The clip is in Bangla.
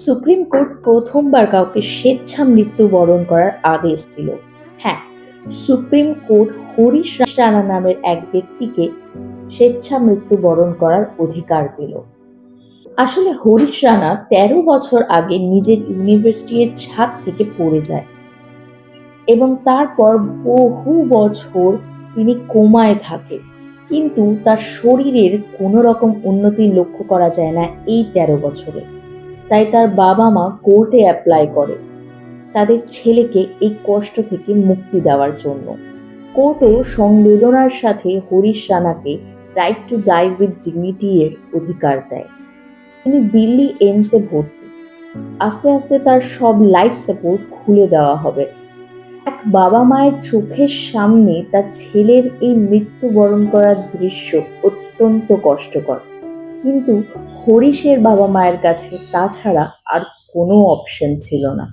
সুপ্রিম কোর্ট প্রথমবার কাউকে স্বেচ্ছা মৃত্যুবরণ করার আদেশ দিল। হ্যাঁ, সুপ্রিম কোর্ট হরিশ রানা নামের এক ব্যক্তিকে স্বেচ্ছা মৃত্যুবরণ করার অধিকার দিল। আসলে হরিশ রানা ১৩ বছর আগে নিজের ইউনিভার্সিটির ছাদ থেকে পড়ে যায় এবং তারপর বহু বছর তিনি কোমায় থাকে, কিন্তু তার শরীরের কোনো রকম উন্নতি লক্ষ্য করা যায় না এই ১৩ বছরে। তাই তার বাবা মা কোর্টে অ্যাপ্লাই করে তাদের ছেলেকে এই কষ্ট থেকে মুক্তি দেওয়ার জন্য। কোর্টও সংবেদনার সাথে হরিশ রানাকে right to die with dignity এর অধিকার দেয়। তিনি দিল্লি এইমসে ভর্তি। আস্তে আস্তে তার সব লাইফ সাপোর্ট খুলে দেওয়া হবে। এক বাবা মায়ের চোখের সামনে তার ছেলের এই মৃত্যুবরণ করার দৃশ্য অত্যন্ত কষ্টকর, কিন্তু হরিশের বাবা মায়ের কাছে তাছাড়া আর কোনো অপশন ছিল না।